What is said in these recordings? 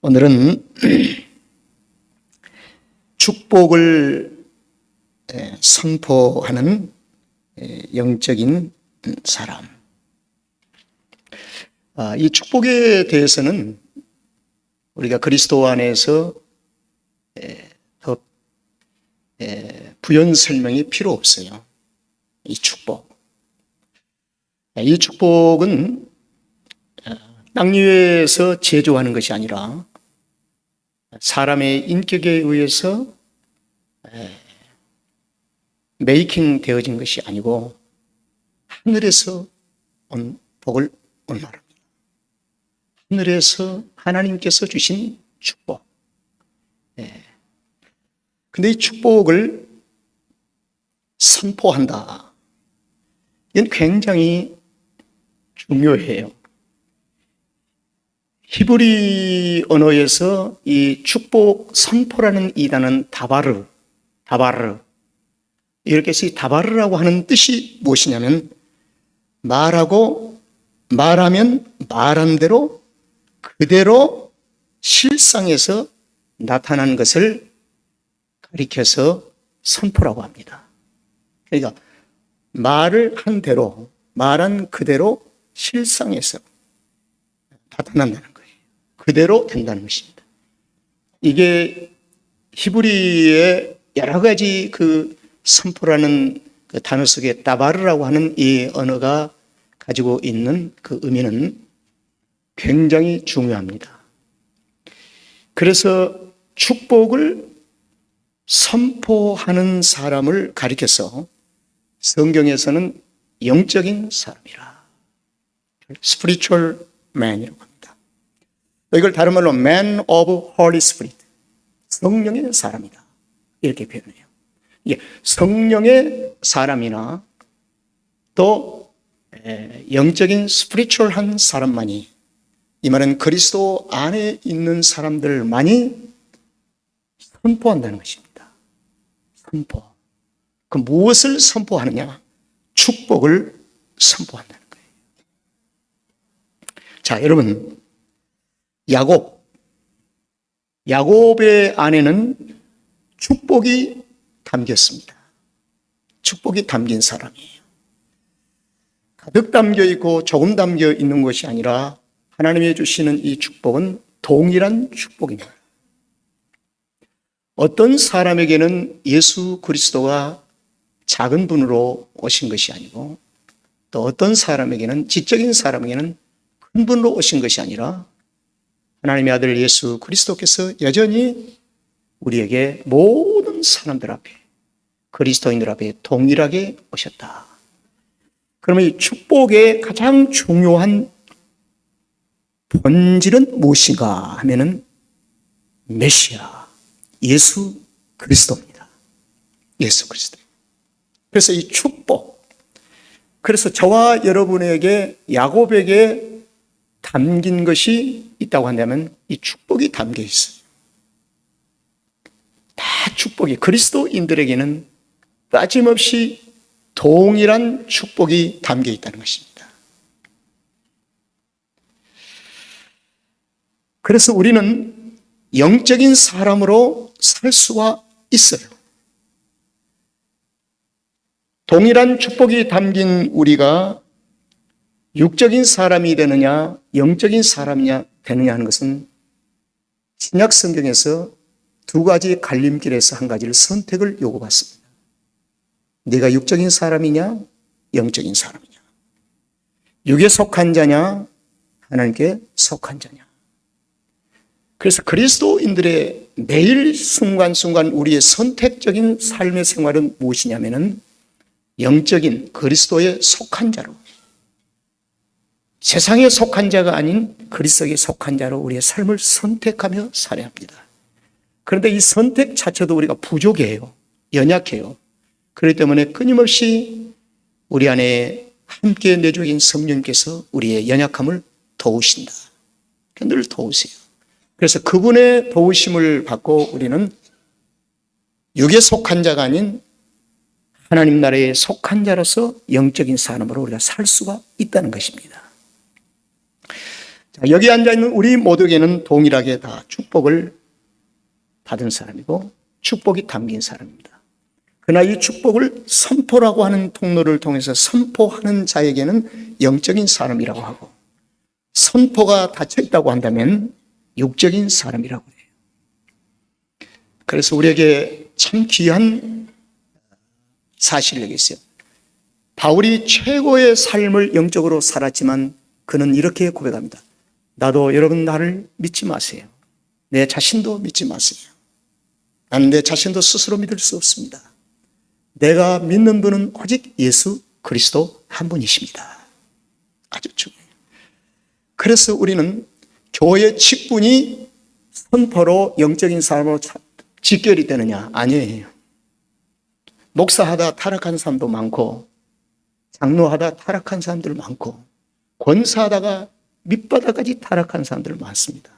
오늘은 축복을 선포하는 영적인 사람. 이 축복에 대해서는 우리가 그리스도 안에서 더 부연 설명이 필요 없어요. 이 축복. 이 축복은 땅 위에서 제조하는 것이 아니라 사람의 인격에 의해서 메이킹 되어진 것이 아니고 하늘에서 온 복을 온 말입니다. 하늘에서 하나님께서 주신 축복. 근데 이 축복을 선포한다. 이건 굉장히 중요해요. 히브리 언어에서 이 축복 선포라는 이 단어는 다바르. 이렇게 해서 이 다바르라고 하는 뜻이 무엇이냐면 말하면 말한 대로 그대로 실상에서 나타난 것을 가리켜서 선포라고 합니다. 그러니까 말을 한 대로 말한 그대로 실상에서 나타난다는 거예요. 그대로 된다는 것입니다. 이게 히브리의 여러 가지 그 선포라는 그 단어 속에 다바르라고 하는 이 언어가 가지고 있는 그 의미는 굉장히 중요합니다. 그래서 축복을 선포하는 사람을 가리켜서 성경에서는 영적인 사람이라, spiritual man이라고 합니다. 이걸 다른 말로 man of Holy Spirit, 성령의 사람이다, 이렇게 표현해요. 이게 성령의 사람이나 또 영적인 스피리추얼한 사람만이, 이 말은 그리스도 안에 있는 사람들만이 선포한다는 것입니다. 선포. 그 무엇을 선포하느냐? 축복을 선포한다는 거예요. 자, 여러분, 야곱의 안에는 축복이 담겼습니다. 축복이 담긴 사람이에요. 가득 담겨 있고 조금 담겨 있는 것이 아니라 하나님이 주시는 이 축복은 동일한 축복입니다. 어떤 사람에게는 예수 그리스도가 작은 분으로 오신 것이 아니고, 또 어떤 사람에게는, 지적인 사람에게는 큰 분으로 오신 것이 아니라 하나님의 아들 예수 그리스도께서 여전히 우리에게 모든 사람들 앞에, 그리스도인들 앞에 동일하게 오셨다. 그러면 이 축복의 가장 중요한 본질은 무엇인가 하면은 메시아, 예수 그리스도입니다. 예수 그리스도. 그래서 이 축복, 그래서 저와 여러분에게, 야곱에게 담긴 것이 있다고 한다면 이 축복이 담겨 있어요. 다 축복이, 그리스도인들에게는 빠짐없이 동일한 축복이 담겨 있다는 것입니다. 그래서 우리는 영적인 사람으로 살 수가 있어요. 동일한 축복이 담긴 우리가 육적인 사람이 되느냐, 영적인 사람이 되느냐 하는 것은 신약 성경에서 두 가지 갈림길에서 한 가지를 선택을 요구받습니다. 네가 육적인 사람이냐, 영적인 사람이냐. 육에 속한 자냐, 하나님께 속한 자냐. 그래서 그리스도인들의 매일 순간순간 우리의 선택적인 삶의 생활은 무엇이냐면은 영적인 그리스도에 속한 자로, 세상에 속한 자가 아닌 그리스도에 속한 자로 우리의 삶을 선택하며 살아야 합니다. 그런데 이 선택 자체도 우리가 부족해요. 연약해요. 그렇기 때문에 끊임없이 우리 안에 함께 내주인 성령께서 우리의 연약함을 도우신다. 늘 도우세요. 그래서 그분의 도우심을 받고 우리는 육에 속한 자가 아닌 하나님 나라에 속한 자로서 영적인 사람으로 우리가 살 수가 있다는 것입니다. 자, 여기 앉아있는 우리 모두에게는 동일하게 다 축복을 받은 사람이고 축복이 담긴 사람입니다. 그러나 이 축복을 선포라고 하는 통로를 통해서 선포하는 자에게는 영적인 사람이라고 하고, 선포가 닫혀있다고 한다면 육적인 사람이라고 해요. 그래서 우리에게 참 귀한 사실이 있어요. 바울이 최고의 삶을 영적으로 살았지만 그는 이렇게 고백합니다. 나도 여러분 나를 믿지 마세요. 내 자신도 믿지 마세요. 나는 내 자신도 스스로 믿을 수 없습니다. 내가 믿는 분은 오직 예수 그리스도 한 분이십니다. 아주 중요해요. 그래서 우리는 교회 직분이 선포로 영적인 사람으로 직결이 되느냐? 아니에요. 목사하다 타락한 사람도 많고, 장로하다 타락한 사람들 많고, 권사하다가 밑바닥까지 타락한 사람들 많습니다.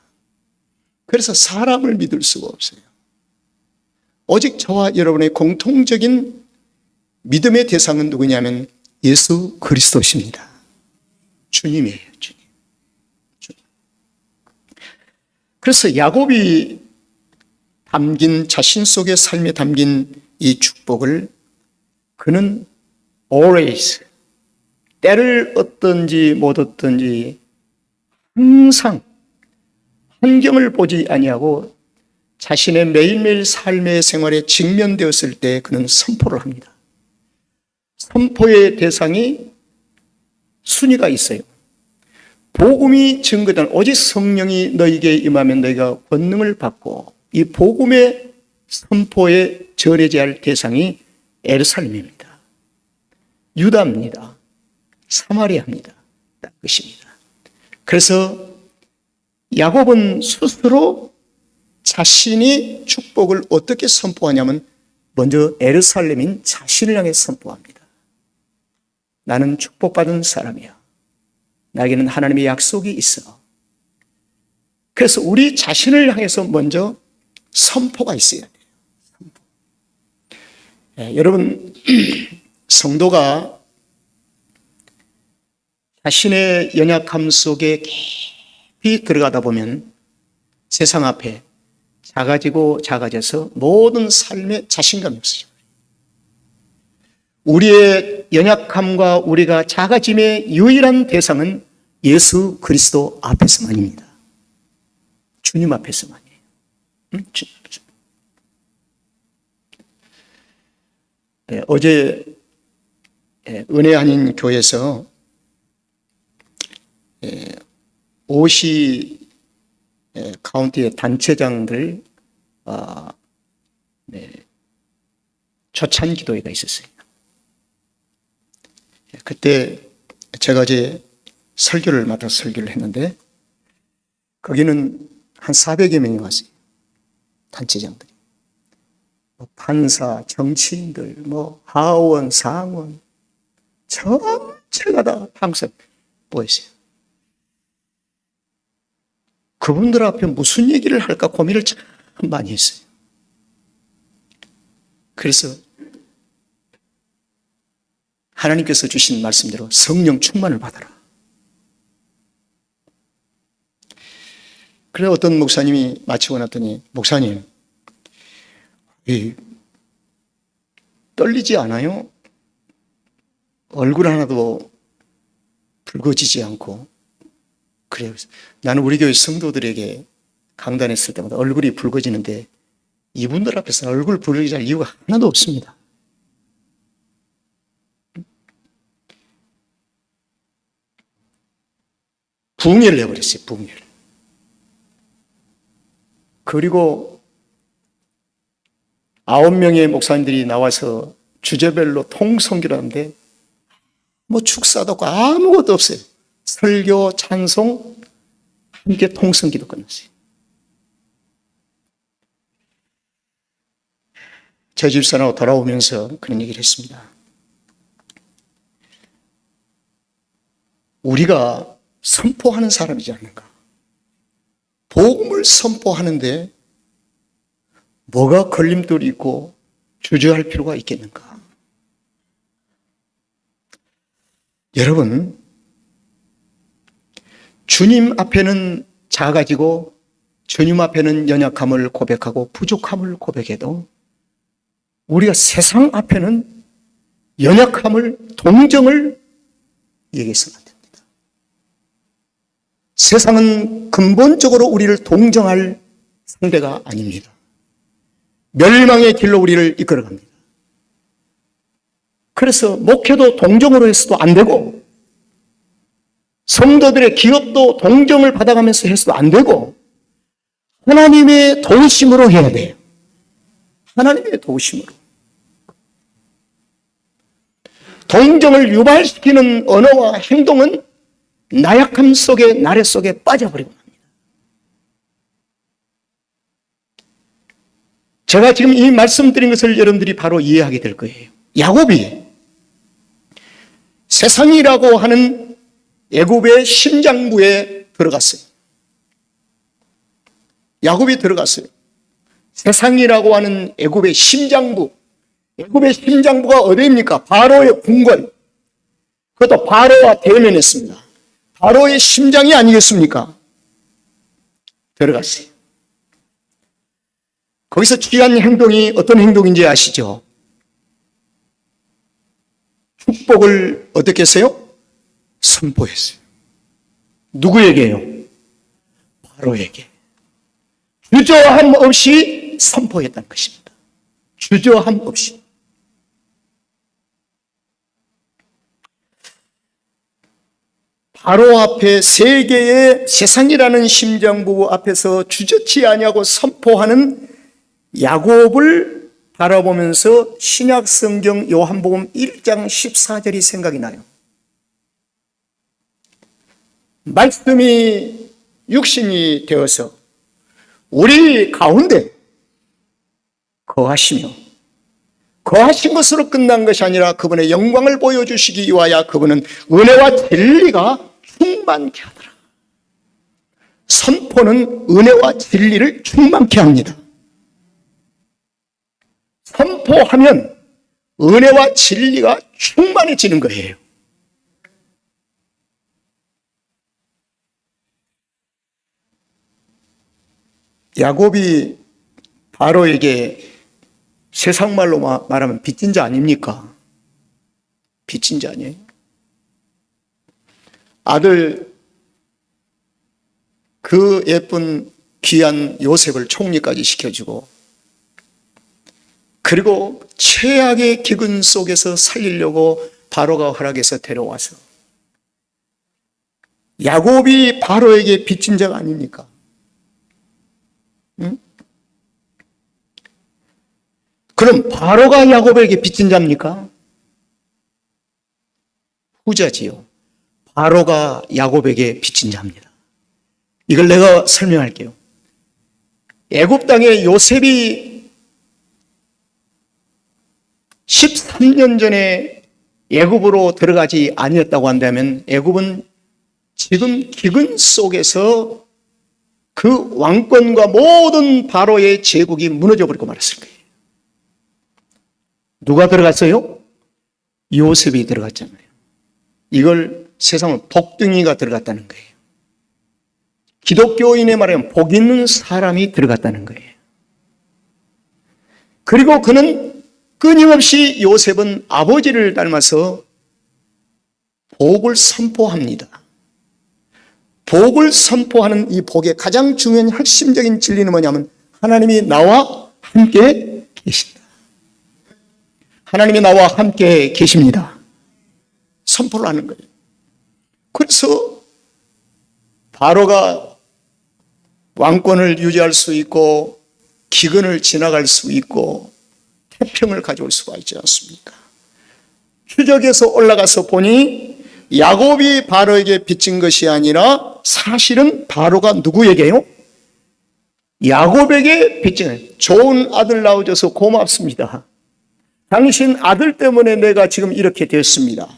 그래서 사람을 믿을 수가 없어요. 오직 저와 여러분의 공통적인 믿음의 대상은 누구냐면 예수 그리스도십니다. 주님이에요, 주님. 그래서 야곱이 담긴 자신 속의 삶에 담긴 이 축복을 그는 always, 때를 얻든지 못 얻든지 항상 환경을 보지 아니하고 자신의 매일매일 삶의 생활에 직면되었을 때 그는 선포를 합니다. 선포의 대상이 순위가 있어요. 복음이 증거된 오직 성령이 너에게 임하면 너희가 권능을 받고, 이 복음의 선포에 전해져야 할 대상이 예루살렘입니다. 유다입니다. 사마리아입니다. 딱 것입니다. 그래서 야곱은 스스로 자신이 축복을 어떻게 선포하냐면 먼저 예루살렘인 자신을 향해 선포합니다. 나는 축복받은 사람이야. 나에게는 하나님의 약속이 있어. 그래서 우리 자신을 향해서 먼저 선포가 있어야 돼요. 선포. 여러분, 성도가 자신의 연약함 속에 깊이 들어가다 보면 세상 앞에 작아져서 모든 삶에 자신감이 없어요. 우리의 연약함과 우리가 작아짐의 유일한 대상은 예수 그리스도 앞에서만입니다. 주님 앞에서만이에요. 주님 앞에서. 네, 어제 은혜 아닌 교회에서 오시 카운티의 단체장들 초찬 기도회가 있었어요. 그때 제가 이제 설교를 맡아서 설교를 했는데 거기는 한 400여 명이 왔어요. 단체장들이. 판사, 정치인들, 하원, 상원 전체가 다 항상 모였어요. 그분들 앞에 무슨 얘기를 할까 고민을 참 많이 했어요. 그래서 하나님께서 주신 말씀대로 성령 충만을 받아라. 그래 어떤 목사님이 마치고 났더니 목사님, 떨리지 않아요? 얼굴 하나도 붉어지지 않고. 그래요. 나는 우리 교회 성도들에게 강단했을 때마다 얼굴이 붉어지는데 이분들 앞에서 얼굴 붉어지지 않을 이유가 하나도 없습니다. 붕괴를 해버렸어요. 붕괴를. 그리고 9명의 목사님들이 나와서 주제별로 통성기를 하는데 축사도 없고 아무것도 없어요. 설교, 찬송, 함께 통성기도 끝났어요. 제 집사람하고 돌아오면서 그런 얘기를 했습니다. 우리가 선포하는 사람이지 않는가? 복음을 선포하는데 뭐가 걸림돌이 있고 주저할 필요가 있겠는가? 여러분, 주님 앞에는 작아지고 주님 앞에는 연약함을 고백하고 부족함을 고백해도 우리가 세상 앞에는 연약함을, 동정을 얘기해서는 안 됩니다. 세상은 근본적으로 우리를 동정할 상대가 아닙니다. 멸망의 길로 우리를 이끌어갑니다. 그래서 목회도 동정으로 해서도 안 되고 성도들의 기업도 동정을 받아가면서 해서도 안 되고 하나님의 도우심으로 해야 돼요. 하나님의 도우심으로. 동정을 유발시키는 언어와 행동은 나약함 속에, 나래 속에 빠져버리고 맙니다. 제가 지금 이 말씀드린 것을 여러분들이 바로 이해하게 될 거예요. 야곱이 세상이라고 하는 애굽의 심장부에 들어갔어요. 야곱이 들어갔어요. 세상이라고 하는 애굽의 심장부. 애굽의 심장부가 어디입니까? 바로의 궁궐. 그것도 바로와 대면했습니다. 바로의 심장이 아니겠습니까? 들어갔어요. 거기서 취한 행동이 어떤 행동인지 아시죠? 축복을 어떻게 했어요? 선포했어요. 누구에게요? 바로에게. 주저함 없이 선포했다는 것입니다. 주저함 없이. 바로 앞에 세계의 세상이라는 심장부 앞에서 주저치 아니하고 선포하는 야곱을 바라보면서 신약 성경 요한복음 1장 14절이 생각이 나요. 말씀이 육신이 되어서 우리 가운데 거하시며 거하신 것으로 끝난 것이 아니라 그분의 영광을 보여주시기 위하여 그분은 은혜와 진리가 충만케 하더라. 선포는 은혜와 진리를 충만케 합니다. 선포하면 은혜와 진리가 충만해지는 거예요. 야곱이 바로에게 세상 말로 말하면 빚진 자 아닙니까? 빚진 자 아니에요? 아들 그 예쁜 귀한 요셉을 총리까지 시켜주고 그리고 최악의 기근 속에서 살리려고 바로가 허락해서 데려와서 야곱이 바로에게 빚진 자가 아닙니까? 응? 그럼 바로가 야곱에게 빚진 자입니까? 후자지요. 바로가 야곱에게 빚진 자입니다. 이걸 내가 설명할게요. 애굽 땅에 요셉이 13년 전에 애굽으로 들어가지 아니었다고 한다면 애굽은 지금 기근 속에서 그 왕권과 모든 바로의 제국이 무너져 버리고 말았을 거예요. 누가 들어갔어요? 요셉이 들어갔잖아요. 이걸 세상은 복둥이가 들어갔다는 거예요. 기독교인의 말하면 복 있는 사람이 들어갔다는 거예요. 그리고 그는 끊임없이 요셉은 아버지를 닮아서 복을 선포합니다. 복을 선포하는 이 복의 가장 중요한 핵심적인 진리는 뭐냐면 하나님이 나와 함께 계신다. 하나님이 나와 함께 계십니다. 선포를 하는 거예요. 그래서 바로가 왕권을 유지할 수 있고 기근을 지나갈 수 있고 태평을 가져올 수가 있지 않습니까? 추적에서 올라가서 보니 야곱이 바로에게 빚진 것이 아니라 사실은 바로가 누구에게요? 야곱에게 빚진 거예요. 좋은 아들 낳아줘서 고맙습니다. 당신 아들 때문에 내가 지금 이렇게 됐습니다.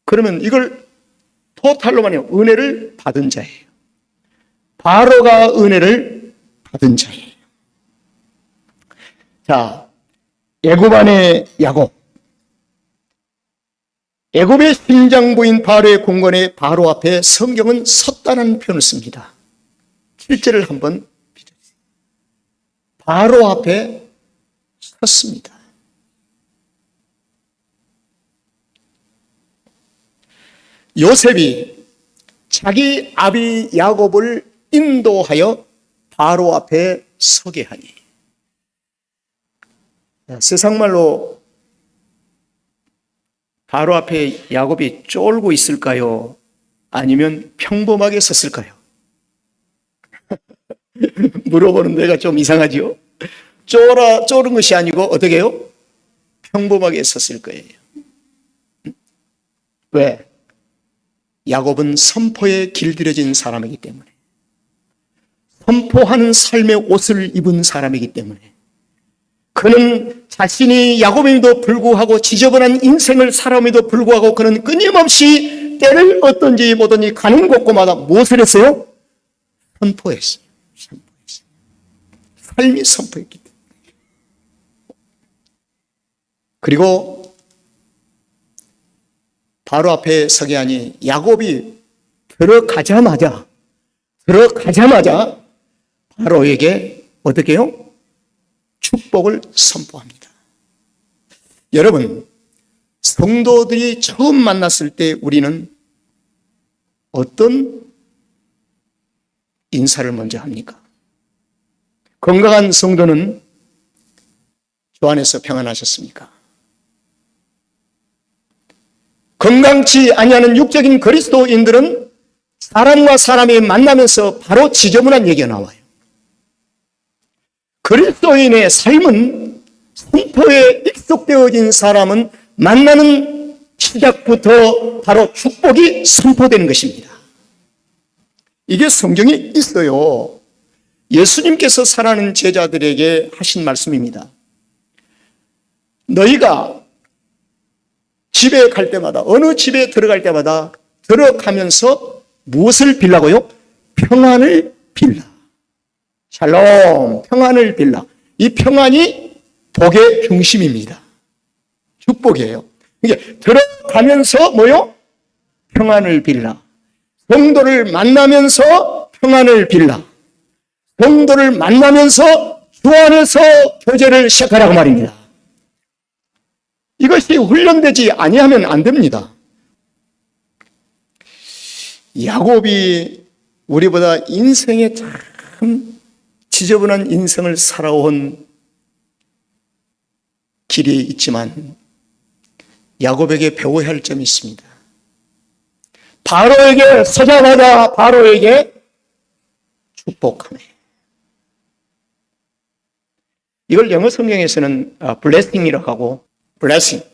그러면 이걸 토탈로 말하면 은혜를 받은 자예요. 바로가 은혜를 받은 자예요. 자, 애굽 안의 야곱. 애굽의 심장부인 바로의 공간에 바로 앞에 성경은 섰다는 표현을 씁니다. 7절을 한번 빌어주세요. 바로 앞에 섰습니다. 요셉이 자기 아비 야곱을 인도하여 바로 앞에 서게 하니, 세상 말로 바로 앞에 야곱이 쫄고 있을까요? 아니면 평범하게 섰을까요? 물어보는 데가 좀 이상하죠? 쫄은 것이 아니고 어떻게 해요? 평범하게 섰을 거예요. 왜? 야곱은 선포에 길들여진 사람이기 때문에, 선포하는 삶의 옷을 입은 사람이기 때문에, 그는 자신이 야곱임에도 불구하고 지저분한 인생을 살아옴에도 불구하고 그는 끊임없이 때를 얻든지 뭐든지 가는 곳곳마다 무엇을 했어요? 선포했어요. 삶이 선포했기 때문에. 그리고 바로 앞에 서게 하니 야곱이 들어가자마자 바로에게 어떻게 해요? 축복을 선포합니다. 여러분, 성도들이 처음 만났을 때 우리는 어떤 인사를 먼저 합니까? 건강한 성도는 주 안에서 평안하셨습니까? 건강치 아니하는 육적인 그리스도인들은 사람과 사람이 만나면서 바로 지저분한 얘기가 나와요. 그리스도인의 삶은 선포에 익숙되어진 사람은 만나는 시작부터 바로 축복이 선포되는 것입니다. 이게 성경에 있어요. 예수님께서 사랑하는 제자들에게 하신 말씀입니다. 너희가 집에 갈 때마다, 어느 집에 들어갈 때마다 들어가면서 무엇을 빌라고요? 평안을 빌라. 샬롬, 평안을 빌라. 이 평안이 복의 중심입니다. 축복이에요. 이게 들어가면서 뭐요? 평안을 빌라. 성도를 만나면서 평안을 빌라. 성도를 만나면서 주 안에서 교제를 시작하라고 말입니다. 이것이 훈련되지 아니하면 안 됩니다. 야곱이 우리보다 인생에 참 지저분한 인생을 살아온 길이 있지만 야곱에게 배워야 할 점이 있습니다. 바로에게 서자마자 바로에게 축복하네. 이걸 영어 성경에서는 blessing이라고 하고, blessing,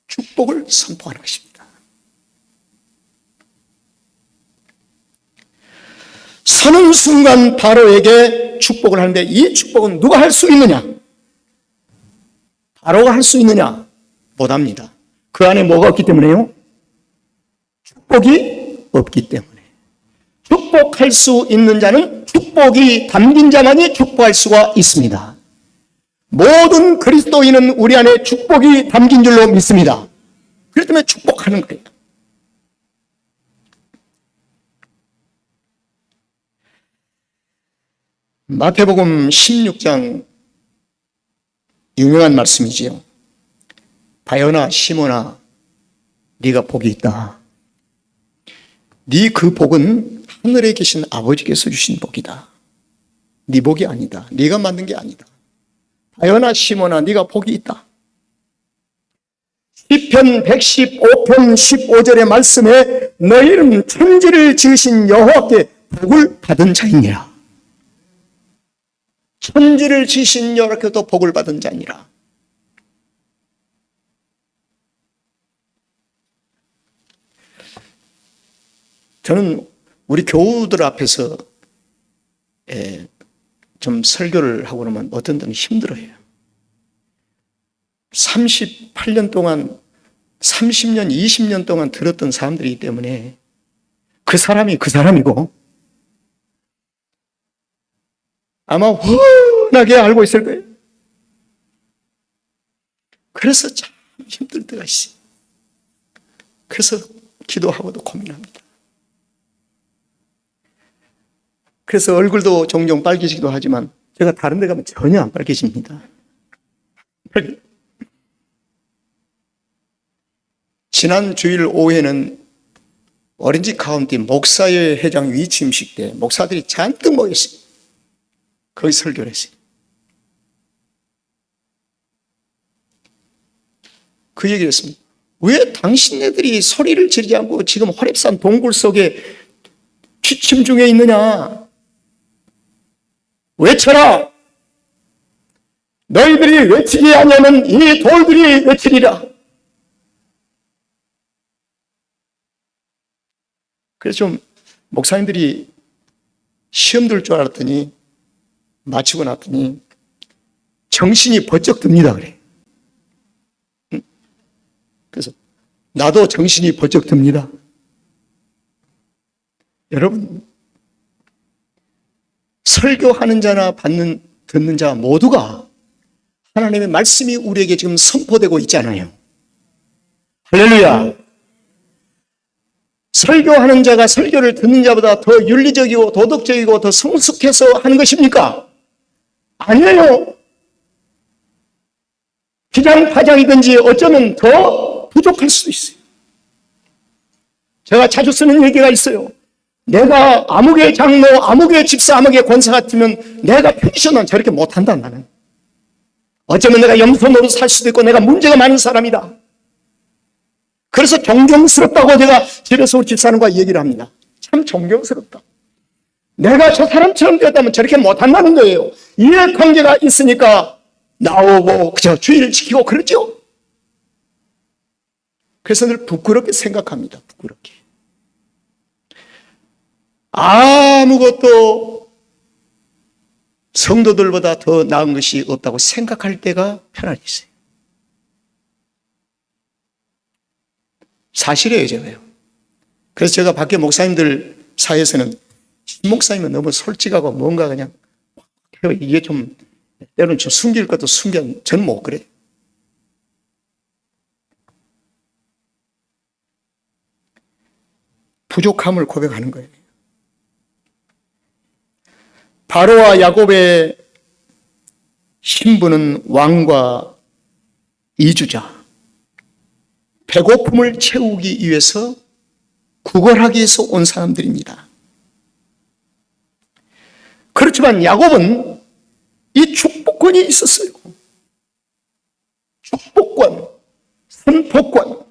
축복을 선포하는 것입니다. 서는 순간 바로에게 축복을 하는데 이 축복은 누가 할 수 있느냐? 바로가 할 수 있느냐? 못합니다. 그 안에 뭐가 없기 때문에요? 축복이 없기 때문에. 축복할 수 있는 자는 축복이 담긴 자만이 축복할 수가 있습니다. 모든 그리스도인은 우리 안에 축복이 담긴 줄로 믿습니다. 그렇기 때문에 축복하는 거예요. 마태복음 16장 유명한 말씀이지요. 바요나 시몬아, 네가 복이 있다. 네 그 복은 하늘에 계신 아버지께서 주신 복이다. 네 복이 아니다. 네가 만든 게 아니다. 바요나 시몬아, 네가 복이 있다. 시편 115편 15절의 말씀에 너희는 천지를 지으신 여호와께 복을 받은 자이니라. 천지를 지으신 여호와께도 복을 받은 자니라. 저는 우리 교우들 앞에서 좀 설교를 하고 그러면 어떤 때는 힘들어요. 38년 동안, 30년, 20년 동안 들었던 사람들이기 때문에 그 사람이 그 사람이고 아마 훤하게 알고 있을 거예요. 그래서 참 힘들 때가 있어요. 그래서 기도하고도 고민합니다. 그래서 얼굴도 종종 빨개지기도 하지만 제가 다른 데 가면 전혀 안 빨개집니다. 지난 주일 오후에는 오렌지 카운티 목사회 회장 위침식 때 목사들이 잔뜩 모였어요. 거기 설교를 했어요. 그 얘기를 했습니다. 왜 당신네들이 소리를 지르지 않고 지금 호렙산 동굴 속에 취침 중에 있느냐? 외쳐라! 너희들이 외치지 않으면 이 돌들이 외치리라. 그래서 좀 목사님들이 시험 들 줄 알았더니 마치고 났더니 정신이 번쩍 듭니다 그래. 그래서 나도 정신이 번쩍 듭니다. 여러분, 설교하는 자나 듣는 자 모두가 하나님의 말씀이 우리에게 지금 선포되고 있잖아요. 할렐루야. 설교하는 자가 설교를 듣는 자보다 더 윤리적이고 도덕적이고 더 성숙해서 하는 것입니까? 아니에요. 기장파장이든지 어쩌면 더 부족할 수도 있어요. 제가 자주 쓰는 얘기가 있어요. 내가 아무개 장로, 아무개 집사, 아무개 권사 같으면 내가 펜션은 저렇게 못한다 나는. 어쩌면 내가 염소노릇 살 수도 있고 내가 문제가 많은 사람이다. 그래서 존경스럽다고 제가 집에서 우리 집사람과 얘기를 합니다. 참 존경스럽다. 내가 저 사람처럼 되었다면 저렇게 못한다는 거예요. 이해관계가 있으니까 나오고 그저 주의를 지키고 그러죠. 그래서 늘 부끄럽게 생각합니다. 부끄럽게. 아무것도 성도들보다 더 나은 것이 없다고 생각할 때가 편안히 있어요. 사실이에요, 제가요. 그래서 제가 밖에 목사님들 사이에서는 신목사님은 너무 솔직하고 뭔가 그냥 이게 좀 때로는 좀 숨길 것도 숨겨. 저는 못 그래요. 부족함을 고백하는 거예요. 바로와 야곱의 신부는 왕과 이주자, 배고픔을 채우기 위해서 구걸하기 위해서 온 사람들입니다. 그렇지만 야곱은 이 축복권이 있었어요. 축복권, 선포권.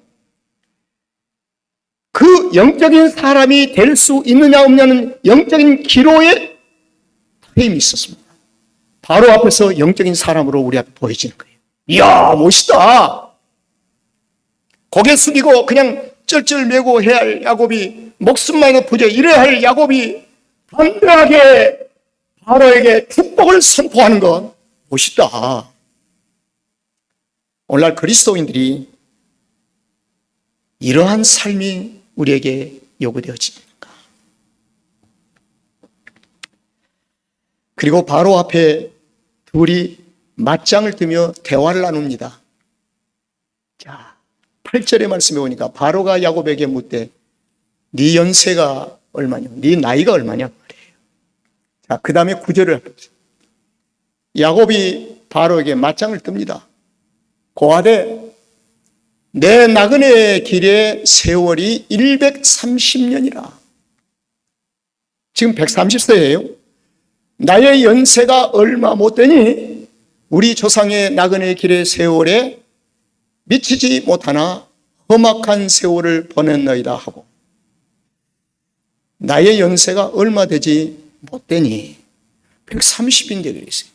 그 영적인 사람이 될 수 있느냐 없느냐는 영적인 기로에 힘이 있었습니다. 바로 앞에서 영적인 사람으로 우리 앞에 보여지는 거예요. 이야, 멋있다. 고개 숙이고 그냥 쩔쩔매고 해야 할 야곱이, 목숨만이 부재 이래야 할 야곱이 담대하게 바로에게 축복을 선포하는 것 멋있다. 오늘날 그리스도인들이 이러한 삶이 우리에게 요구되어집니다. 그리고 바로 앞에 둘이 맞짱을 뜨며 대화를 나눕니다. 자, 8절의 말씀에 보니까 바로가 야곱에게 묻되 네 연세가 얼마냐? 네 나이가 얼마냐? 말이에요. 자, 그 다음에 9절을 보세요. 야곱이 바로에게 맞짱을 뜹니다. 고하되 내 나그네 길의 세월이 130년이라. 지금 130세예요. 나의 연세가 얼마 못 되니 우리 조상의 나그네 길의 세월에 미치지 못하나 험악한 세월을 보냈나이다 하고, 나의 연세가 얼마 되지 못 되니 130인데 그랬어요.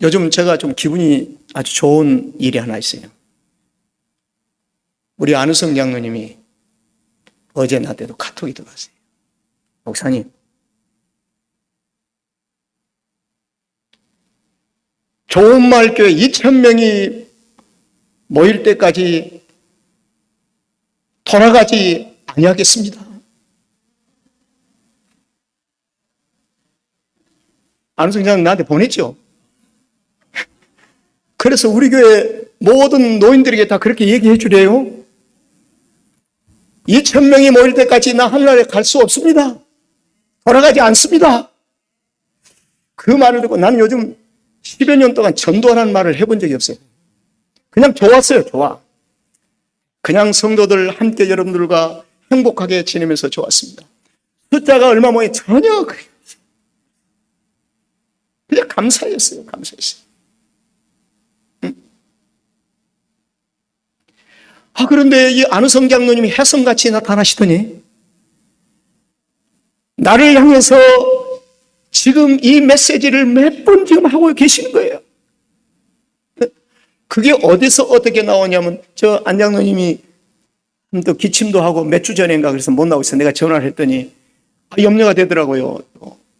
요즘 제가 좀 기분이 아주 좋은 일이 하나 있어요. 우리 안우성 장로님이 어제 나한테도 카톡이 들어왔어요. 목사님, 좋은마을교회 2,000명이 모일 때까지 돌아가지 아니하겠습니다. 안우성 장로님 나한테 보냈죠? 그래서 우리 교회 모든 노인들에게 다 그렇게 얘기해 주래요. 2,000명이 모일 때까지 나 하늘나라에 갈 수 없습니다. 돌아가지 않습니다. 그 말을 듣고 나는 요즘 10여 년 동안 전도하라는 말을 해본 적이 없어요. 그냥 좋았어요. 좋아. 그냥 성도들 함께 여러분들과 행복하게 지내면서 좋았습니다. 숫자가 얼마 뭐에 전혀 그냥 감사했어요. 감사했어요. 그런데 이 안우성 장로님이 혜성같이 나타나시더니 나를 향해서 지금 이 메시지를 몇 번 지금 하고 계시는 거예요. 그게 어디서 어떻게 나오냐면 저 안 장로님이 또 기침도 하고 몇 주 전인가 그래서 못 나오고 있어요. 내가 전화를 했더니 염려가 되더라고요.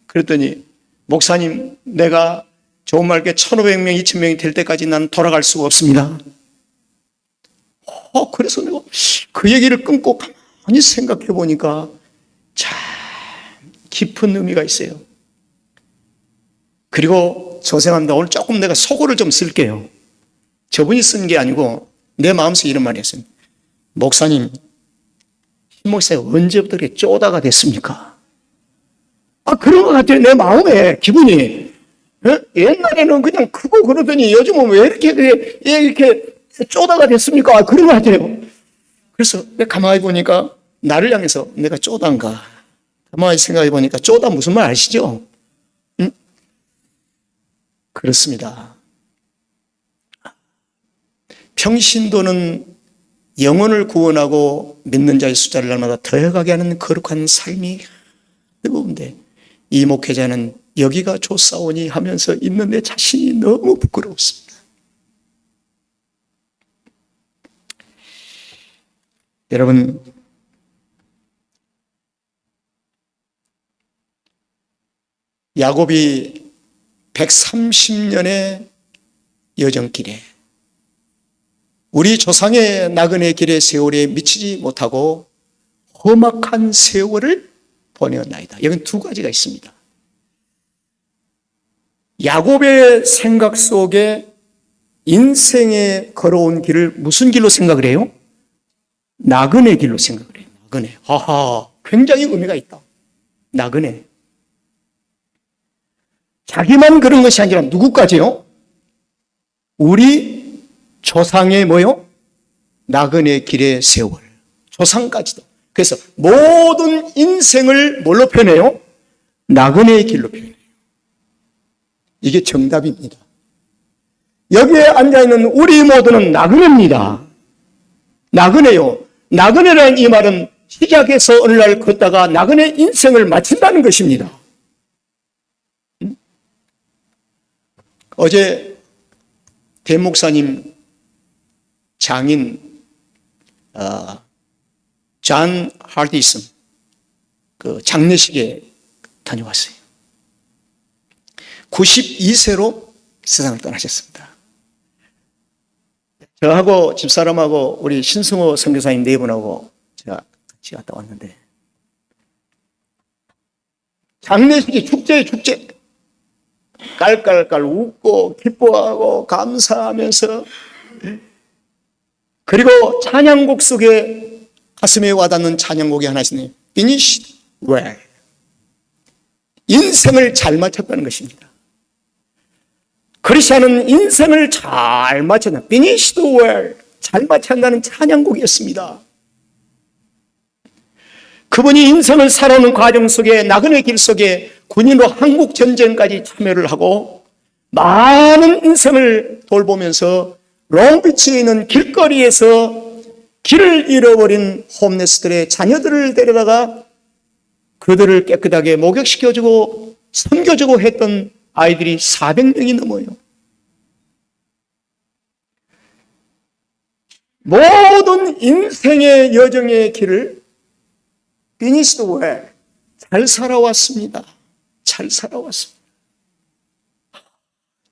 그랬더니 목사님 내가 좋은 말께 1,500명, 2,000명이 될 때까지 난 돌아갈 수가 없습니다. 그래서 내가 그 얘기를 끊고 가만히 생각해 보니까 참 깊은 의미가 있어요. 그리고 조sem합니다. 오늘 조금 내가 속어를 좀 쓸게요. 저분이 쓴 게 아니고 내 마음속에 이런 말이 있어요. 목사님, 신 목사가 언제부터 그렇게 쪼다가 됐습니까? 그런 것 같아요. 내 마음에 기분이. 옛날에는 그냥 크고 그러더니 요즘은 왜 이렇게 쪼다가 됐습니까? 그런 것 같아요. 그래서 가만히 보니까 나를 향해서 내가 쪼단가. 가만히 생각해 보니까 쪼다 무슨 말 아시죠? 응? 그렇습니다. 평신도는 영혼을 구원하고 믿는 자의 숫자를 날마다 더해가게 하는 거룩한 삶이 뜨거운데 이 목회자는 여기가 좋사오니 하면서 있는 내 자신이 너무 부끄러웠습니다. 여러분, 야곱이 130년의 여정길에 우리 조상의 나그네 길의 세월에 미치지 못하고 험악한 세월을 보내었나이다. 여기 두 가지가 있습니다. 야곱의 생각 속에 인생에 걸어온 길을 무슨 길로 생각을 해요? 나그네 길로 생각을 해요. 나그네. 굉장히 의미가 있다. 나그네. 자기만 그런 것이 아니라 누구까지요? 우리 조상의 뭐요? 나그네 길의 세월. 조상까지도. 그래서 모든 인생을 뭘로 표현해요? 나그네의 길로 표현해요. 이게 정답입니다. 여기에 앉아있는 우리 모두는 나그네입니다. 나그네요. 나그네라는 이 말은 시작해서 어느 날 걷다가 나그네 인생을 마친다는 것입니다. 어제 대목사님 장인 존 하디슨 그 장례식에 다녀왔어요. 92세로 세상을 떠나셨습니다. 저하고 집사람하고 우리 신승호 선교사님 네 분하고 제가 같이 갔다 왔는데 장례식이 축제예요. 축제. 깔깔깔 웃고 기뻐하고 감사하면서 그리고 찬양곡 속에 가슴에 와닿는 찬양곡이 하나 있네요. Finished well. 인생을 잘 마쳤다는 것입니다. 크리스천은 인생을 잘 마쳤다. Finished well. 잘 마쳤다는 찬양곡이었습니다. 그분이 인생을 살아오는 과정 속에 나그네 길 속에 군인으로 한국 전쟁까지 참여를 하고 많은 인생을 돌보면서 롱비치에 있는 길거리에서 길을 잃어버린 홈레스들의 자녀들을 데려다가 그들을 깨끗하게 목욕시켜주고 섬겨주고 했던 아이들이 400명이 넘어요. 모든 인생의 여정의 길을 finished well. 잘 살아왔습니다. 잘 살아왔습니다.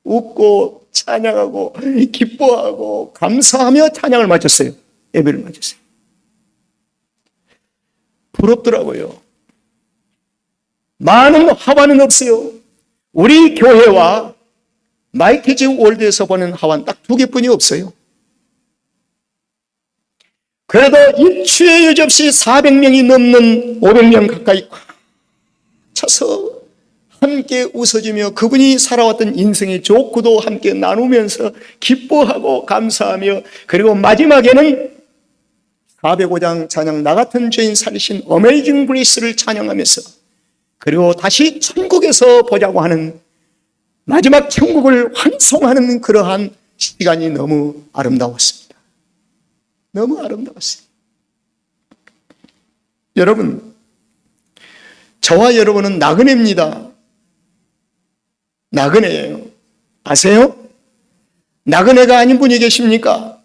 웃고 찬양하고 기뻐하고 감사하며 찬양을 마쳤어요. 예배를 마쳤어요. 부럽더라고요. 많은 화반은 없어요. 우리 교회와 마이티즈 월드에서 보는 하와는 딱 2개뿐이 없어요. 그래도 일주에 여지없이 400명이 넘는 500명 가까이 차서 함께 웃어주며 그분이 살아왔던 인생의 족구도 함께 나누면서 기뻐하고 감사하며, 그리고 마지막에는 405장 찬양 나 같은 죄인 살리신 어메이징 그레이스를 찬양하면서, 그리고 다시 천국에서 보자고 하는 마지막 천국을 환송하는 그러한 시간이 너무 아름다웠습니다. 너무 아름다웠어요. 여러분, 저와 여러분은 나그네입니다. 나그네예요. 아세요? 나그네가 아닌 분이 계십니까?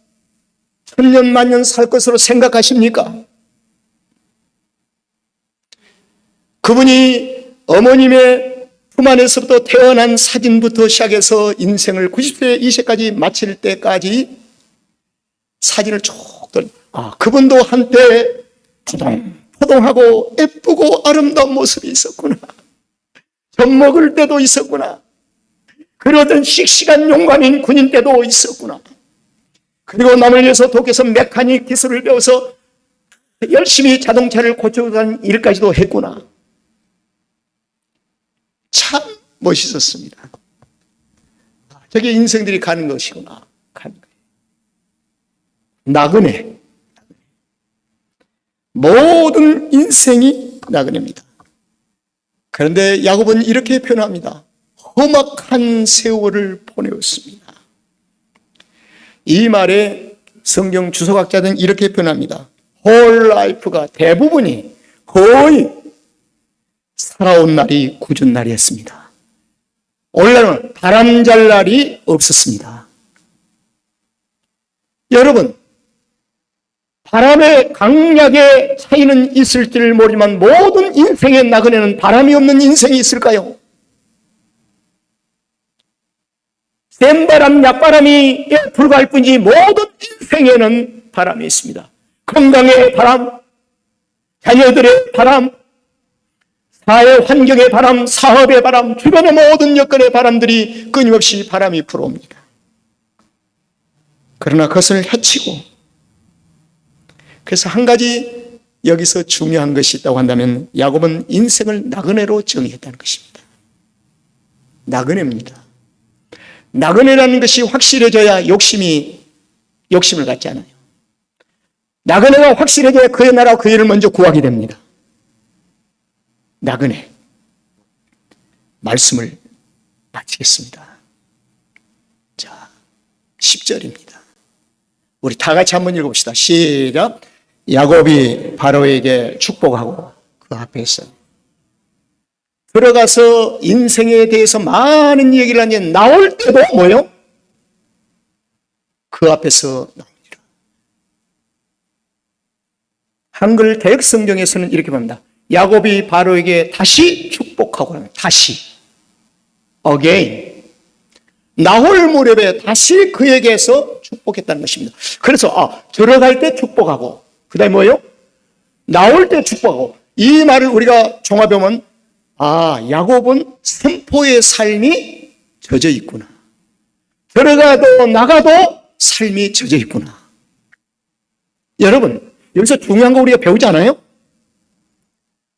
천년 만년 살 것으로 생각하십니까? 그분이 어머님의 품 안에서부터 태어난 사진부터 시작해서 인생을 90세, 20세까지 마칠 때까지 사진을 쭉 그분도 한때 포동포동하고 예쁘고 아름다운 모습이 있었구나. 젖 먹을 때도 있었구나. 그러던 씩씩한 용감인 군인 때도 있었구나. 그리고 남을 위해서 독일에서 메카닉 기술을 배워서 열심히 자동차를 고쳐주는 일까지도 했구나. 참 멋있었습니다. 저게 인생들이 가는 것이구나. 가는 거예요. 나그네. 모든 인생이 나그네입니다. 그런데 야곱은 이렇게 표현합니다. 험악한 세월을 보내었습니다. 이 말에 성경 주석학자들은 이렇게 표현합니다. whole life가 대부분이 거의 살아온 날이 굳은 날이었습니다. 오늘날은 바람잘 날이 없었습니다. 여러분, 바람의 강약의 차이는 있을지를 모르지만 모든 인생의 나그네는 바람이 없는 인생이 있을까요? 센 바람, 약바람이 불과할 뿐이지 모든 인생에는 바람이 있습니다. 건강의 바람, 자녀들의 바람, 사회 환경의 바람, 사업의 바람, 주변의 모든 여건의 바람들이 끊임없이 바람이 불어옵니다. 그러나 그것을 헤치고, 그래서 한 가지 여기서 중요한 것이 있다고 한다면 야곱은 인생을 나그네로 정의했다는 것입니다. 나그네입니다. 나그네라는 것이 확실해져야 욕심을 갖지 않아요. 나그네가 확실해져야 그의 나라 그 일을 먼저 구하게 됩니다. 나그네. 말씀을 마치겠습니다. 자, 10절입니다. 우리 다 같이 한번 읽어봅시다. 시작. 야곱이 바로에게 축복하고 그 앞에서 들어가서 인생에 대해서 많은 얘기를 하니 나올 때도 뭐요? 그 앞에서 나옵니다. 한글 대역 성경에서는 이렇게 말합니다. 야곱이 바로에게 다시 축복하고, 다시 again 나홀 무렵에 다시 그에게서 축복했다는 것입니다. 그래서 들어갈 때 축복하고 그 다음에 뭐예요? 나올 때 축복하고, 이 말을 우리가 종합해보면 야곱은 선포의 삶이 젖어 있구나. 들어가도 나가도 삶이 젖어 있구나. 여러분, 여기서 중요한 거 우리가 배우지 않아요?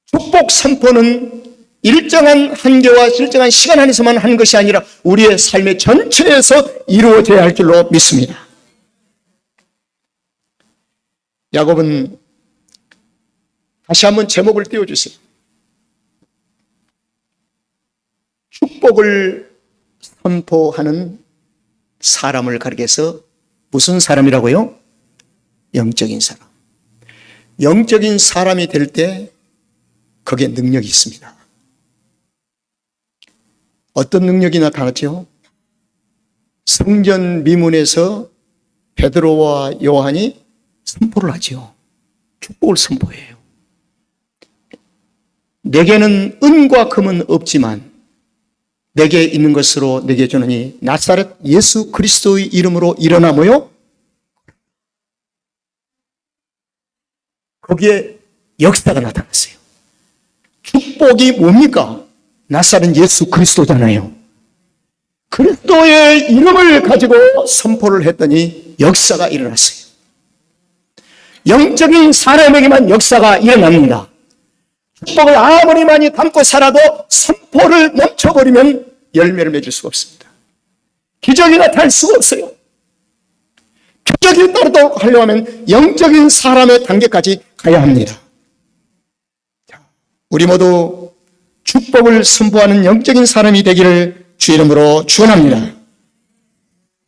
축복 선포는 일정한 한계와 일정한 시간 안에서만 하는 것이 아니라 우리의 삶의 전체에서 이루어져야 할 줄로 믿습니다. 야곱은 다시 한번 제목을 띄워주세요. 축복을 선포하는 사람을 가리켜서 무슨 사람이라고요? 영적인 사람. 영적인 사람이 될 때 거기에 능력이 있습니다. 어떤 능력이 나타났죠? 성전 미문에서 베드로와 요한이 선포를 하죠. 축복을 선포해요. 내게는 은과 금은 없지만 내게 있는 것으로 내게 주느니 나사렛 예수 그리스도의 이름으로 일어나 모여. 거기에 역사가 나타났어요. 축복이 뭡니까? 나사렛 예수 그리스도잖아요. 그리스도의 이름을 가지고 선포를 했더니 역사가 일어났어요. 영적인 사람에게만 역사가 일어납니다. 축복을 아무리 많이 담고 살아도 선포를 멈춰버리면 열매를 맺을 수가 없습니다. 기적이 나타날 수가 없어요. 표적이 따르도록 하려고 하면 영적인 사람의 단계까지 가야 합니다. 우리 모두 축복을 선포하는 영적인 사람이 되기를 주 이름으로 축원합니다.